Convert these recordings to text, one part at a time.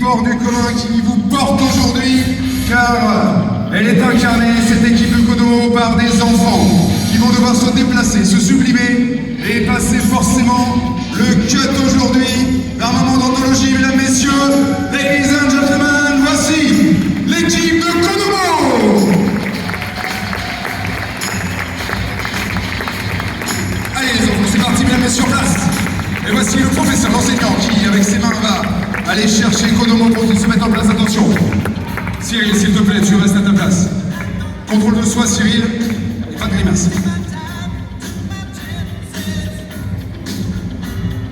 équipe hors du commun qui vous porte aujourd'hui, car elle est incarnée, cette équipe de Kodomo, par des enfants qui vont devoir se déplacer, se sublimer et passer forcément le cut aujourd'hui d'un moment d'anthologie. Mesdames, messieurs, ladies and gentlemen, voici l'équipe de Kodomo. Allez les enfants, c'est parti, mesdames, messieurs, sur place. Et voici le professeur, l'enseignant qui, avec ses mains, va aller chercher Kodomo pour qu'il se mette en place. Attention. Cyril, s'il te plaît, tu restes à ta place. Contrôle de soi, Cyril, et pas de grimace.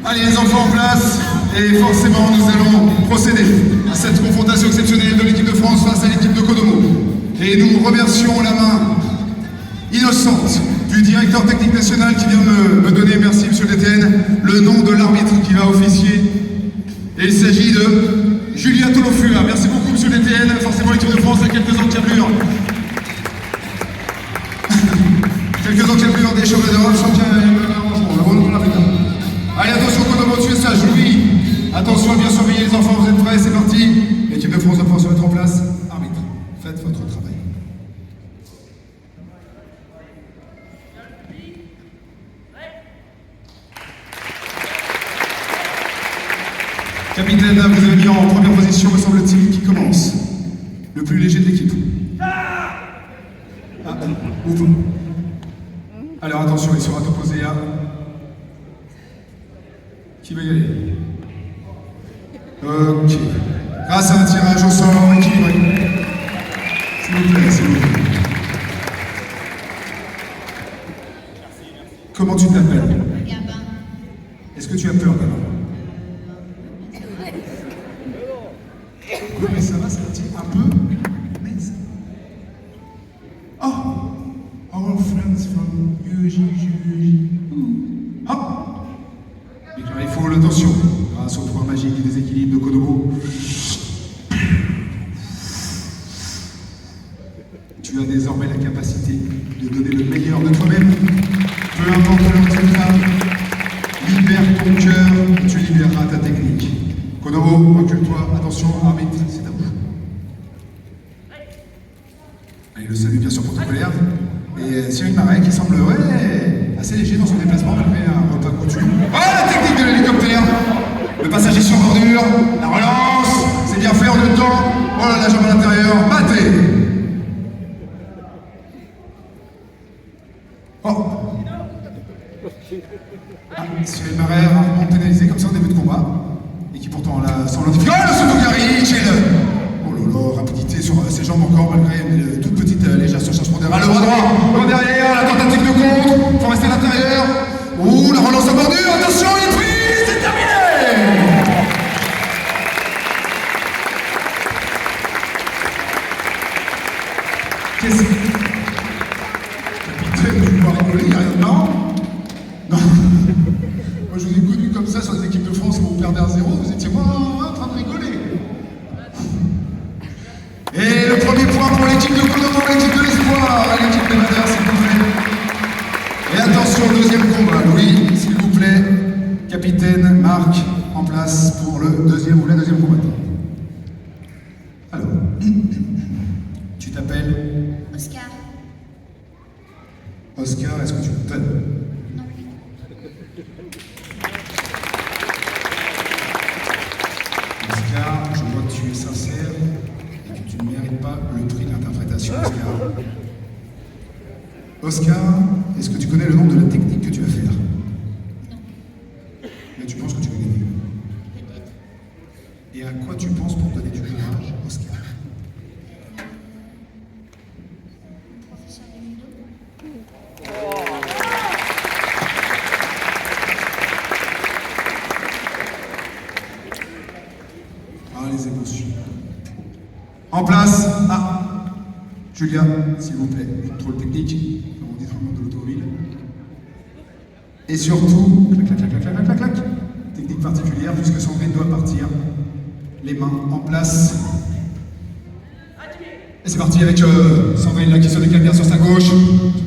Allez, les enfants en place, et forcément, nous allons procéder à cette confrontation exceptionnelle de l'équipe de France face à l'équipe de Kodomo. Et nous remercions la main innocente du directeur technique national qui vient me donner, merci monsieur le DTN, le nom de l'arbitre qui va officier. Et il s'agit de Julia Tolofua. Merci beaucoup monsieur le DTN, forcément l'équipe de France a quelques encablures. Quelques encablures des championnats d'Europe, allez, attention Kodomo, tu es sage, Louis. Attention à bien surveiller les enfants, vous êtes prêts, c'est parti. L'équipe de France va pouvoir se mettre en place. Arbitre, faites votre travail. Capitaine, vous avez mis en première position, me semble-t-il, qui commence. Le plus léger de l'équipe. Ah, ouf. Alors attention, il sera opposé à... Qui va y aller? Ok. Grâce à un tirage au sort équilibré. S'il vous plaît, s'il vous plaît. Comment tu t'appelles? Gabin. Est-ce que tu as peur, Gabin? Oui, mais ça va, ça va un peu. Mais ça... Oh! Our friends from UJ. Hop! Et là, il faut l'attention, grâce au pouvoir magique et des équilibres de Kodomo. Tu as désormais la capacité de donner le meilleur de toi-même. Peu importe le résultat, libère ton cœur et tu libéreras ta technique. Kodomo, recule-toi, attention, arbitre, c'est à vous. Allez, le salut bien sûr protocolaire. Et Cyril Marais qui semble, assez léger dans son déplacement malgré un repas coutume. Oh, la technique de l'hélicoptère! Le passager sur bordure, la relance, c'est bien fait en 2 temps. Oh là, la jambe à l'intérieur, maté! Oh! Ah, Cyril Marais, rarement pénalisé comme ça au début de combat. Et qui pourtant là, sans le... Oh, le Sotogari, oh là là, rapidité sur ses jambes encore malgré une toute petite légère surcharge pondérale. Le bras droit, en derrière, la tentative de contre, faut rester à l'intérieur. Ouh, la relance en bordure, attention, il est pris, c'est terminé! Qu'est-ce que... Capitaine, tu dois rigoler, il n'y a rien de marrant? Non. Moi, je vous ai connu comme ça sur les équipes de France où vous perdez 1-0, vous étiez moi en train de rigoler. Et le premier point pour l'équipe de Kodomo, l'équipe de l'espoir, l'équipe des Madères, s'il vous plaît. Et attention, deuxième combat. Louis, s'il vous plaît, capitaine, Marc, en place pour le deuxième ou la deuxième combattant. Alors, tu t'appelles? Oscar. Oscar, est-ce que tu te donnes? Non. Oscar, je vois que tu es sincère et que tu ne mérites pas le prix d'interprétation, Oscar. Oscar, est-ce que tu connais le nom de la technique que tu vas faire? Non. Mais tu penses que tu vas gagner? Peut-être. Et à quoi tu penses pour donner du courage, Oscar? Professeur de judo. Ah, les émotions. En place. Ah, Julia, s'il vous plaît, contrôle technique, comme on dit dans le monde de l'automobile. Et surtout, clac, clac, clac, clac, clac, clac, clac, technique particulière, puisque Sandrine doit partir. Les mains en place. Et c'est parti avec Sandrine là qui se décale bien sur sa gauche.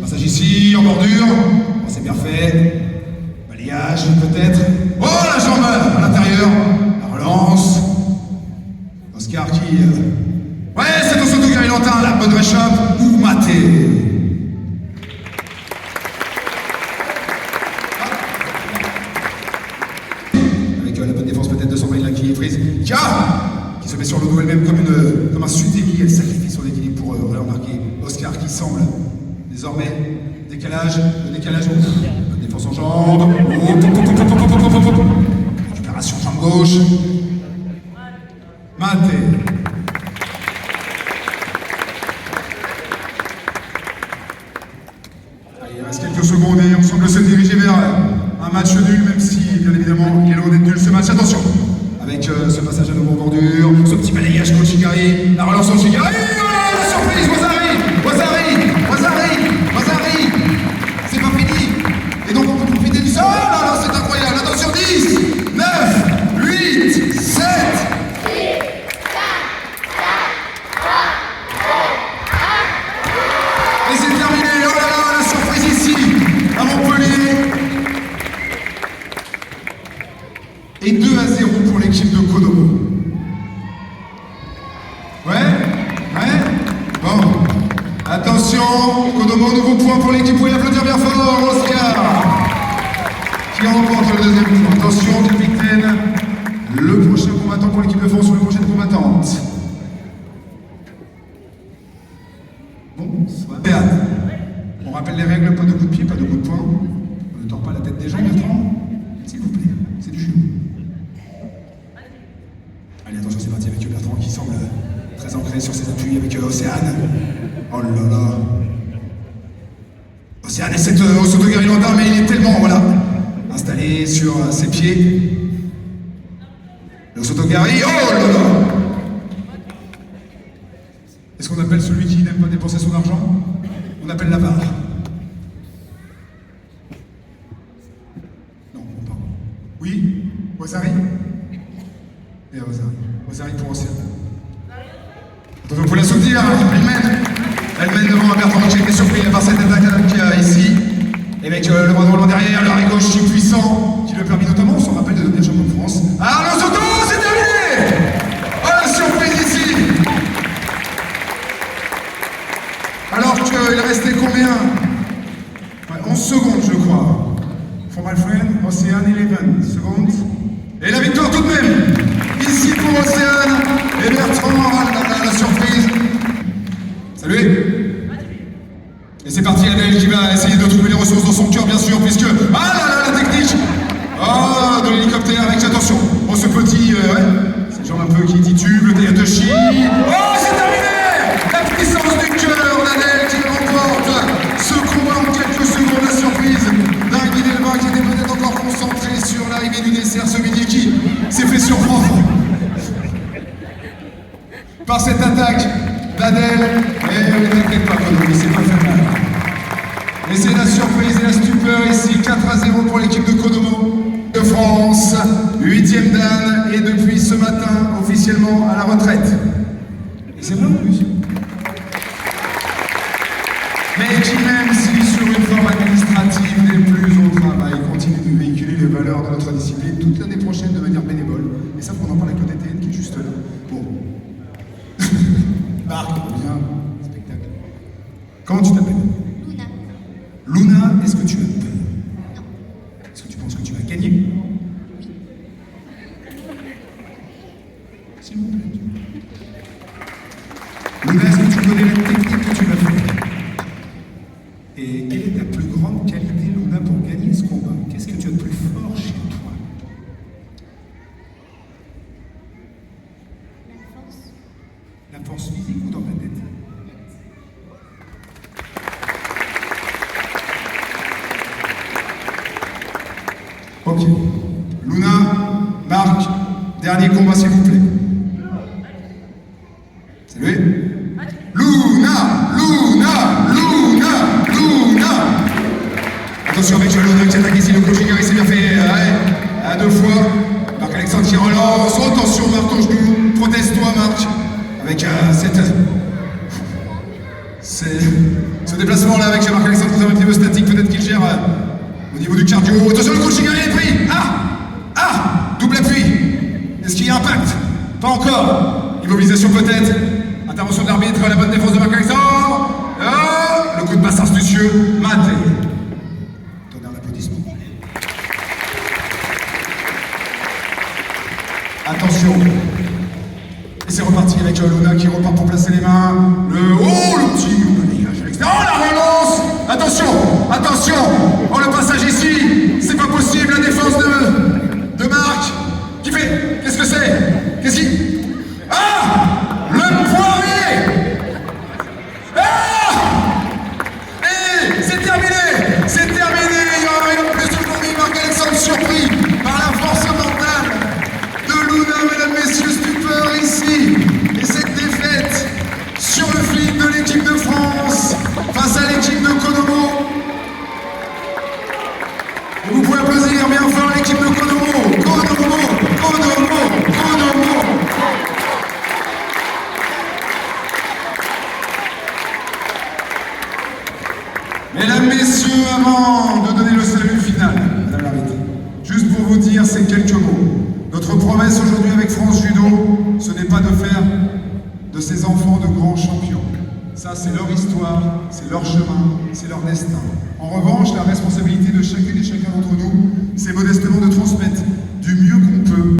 Passage ici, en bordure. Bon, c'est bien fait. Balayage peut-être. Oh, la jambe à l'intérieur. La relance. Oscar qui... Ouais, c'est au Soto Garilantin, la bonne réchappe, ou Maté. Avec la bonne défense peut-être de Sandrine là qui est prise. Kia qui se met sur le dos elle-même comme un sudéli, elle sacrifie son équilibre pour remarquer Oscar qui semble désormais le décalage bonne défense en jambe, récupération jambe gauche, Maté. Allez, il reste quelques secondes et on semble se diriger vers un match nul, même si bien évidemment il est loin d'être nul ce match. Attention avec ce passage à nouveau en bordure, ce petit balayage contre Chigari, la relance en Chigari, oh, la surprise, Wazari, c'est pas fini, et donc on peut profiter du sol, oh là, c'est incroyable, attention, 10, 9, 8, 7, et c'est terminé, oh là là, la surprise ici, à Montpellier, et 2-0 pour l'équipe de Kodomo. Ouais. Bon. Attention, Kodomo, nouveau point pour l'équipe. Vous pouvez applaudir bien fort, Oscar, qui remporte le deuxième point. Attention, capitaine, le prochain combattant pour l'équipe de France ou la prochaine combattante. Bon, soit. Béane. On rappelle les règles, pas de coup de pied, pas de coup de poing. On ne tord pas la tête des gens, Bertrand. S'il vous plaît, c'est du genou. Allez, attention, c'est parti avec Bertrand qui semble très ancré sur ses appuis avec Océane. Oh là là. Océane essaie au Soto Garilantin, mais il est tellement, voilà, installé sur ses pieds. Le Soto Gari, oh là là. Est-ce qu'on appelle celui qui n'aime pas dépenser son argent? On appelle l'avare. Non, pardon. Oui, Wazari. Et Wazari pour Océane. Attention, il faut la soutenir, elle mène devant Bertrand qui a été surpris par cette attaque qu'il y a ici. Et avec le bras de Roland derrière, l'arrêt gauche si puissant, qui lui a permis notamment, on s'en rappelle, de devenir champion de France. Ah, le Soto, c'est terminé! Oh, la surprise ici! Alors qu'il restait combien? 11 secondes, je crois. For my friend, Océane, 11 secondes. Et la victoire tout de même! Ici pour Océane et Bertrand, la surprise. Salut! Et c'est parti, Adèle qui va essayer de trouver les ressources dans son cœur, bien sûr, puisque... Ah là là, la technique! Oh, de l'hélicoptère avec, attention, oh ce petit, ouais, c'est le genre un peu qui titube, le Tayatoshi. Oh, c'est terminé! La puissance du cœur d'Adèle qui remporte ce combat en quelques secondes, la surprise d'un Guy Delva qui était peut-être encore concentré sur l'arrivée du dessert, ce midi qui s'est fait surprendre par cette attaque d'Adèle. Et ne t'inquiète pas, Kodomo, c'est pas fait mal. Et c'est la surprise et la stupeur ici, 4-0 pour l'équipe de Kodomo de France, 8e Dan, et depuis ce matin, officiellement à la retraite. Et c'est vrai en plus. Mais qui, même si sur une forme administrative n'est plus au travail, continue de véhiculer les valeurs de notre discipline toute l'année prochaine de manière bénévole. Et ça, on en parle avec le DTN qui est juste là. Bon. Marc, viens, spectacle. Comment tu t'appelles? Luna. Luna, est-ce que tu as peur? Non. Est-ce que tu penses que tu vas gagner? Oui. S'il vous plaît. Luna, est-ce que tu connais la technique que tu vas faire? Et quelle est ta plus grande qualité, Luna, pour gagner ce combat? Qu'est-ce que tu as de plus fort chez toi? La force. La force physique ou dans ta tête? Ok. Luna, Marc, dernier combat s'il vous plaît. Salut. Luna. Attention avec Luna qui attaque ici, le coach Chigari s'est bien fait à 2 fois. Marc-Alexandre qui relance. Oh, attention Marc, ton genou. Proteste-toi Marc. Avec ce déplacement là avec Marc-Alexandre qui est un petit peu statique, peut-être qu'il gère au niveau du cardio. Attention, le coach Chigari est pris. Double appui. Est-ce qu'il y a impact? Pas encore. Immobilisation peut-être. Intervention de l'arbitre, la bonne défense de Marc-Alexandre. Le coup de passe astucieux, Maté. Donnez un applaudissement. Attention. Et c'est reparti avec Luna qui repart pour placer les mains. Le petit dégage à l'extérieur. Oh, la relance. Attention. Oh, le passage ici. C'est pas possible, la défense de Marc. Qui fait? Qu'est-ce que c'est? Qu'est-ce qu'il... Ah! Le poirier! Et c'est terminé! Il y aura une plus aujourd'hui, Marc-Alexandre surpris par la force mentale de Luna, mesdames, messieurs, stupeur ici. Et cette défaite sur le fil de l'équipe de France face à l'équipe de Konomo. Et vous pouvez applaudir bien fort l'équipe de Konomo. Mesdames, messieurs, avant de donner le salut final, madame l'arbitre, juste pour vous dire ces quelques mots. Notre promesse aujourd'hui avec France Judo, ce n'est pas de faire de ces enfants de grands champions. Ça, c'est leur histoire, c'est leur chemin, c'est leur destin. En revanche, la responsabilité de chacune et chacun d'entre nous, c'est modestement de transmettre du mieux qu'on peut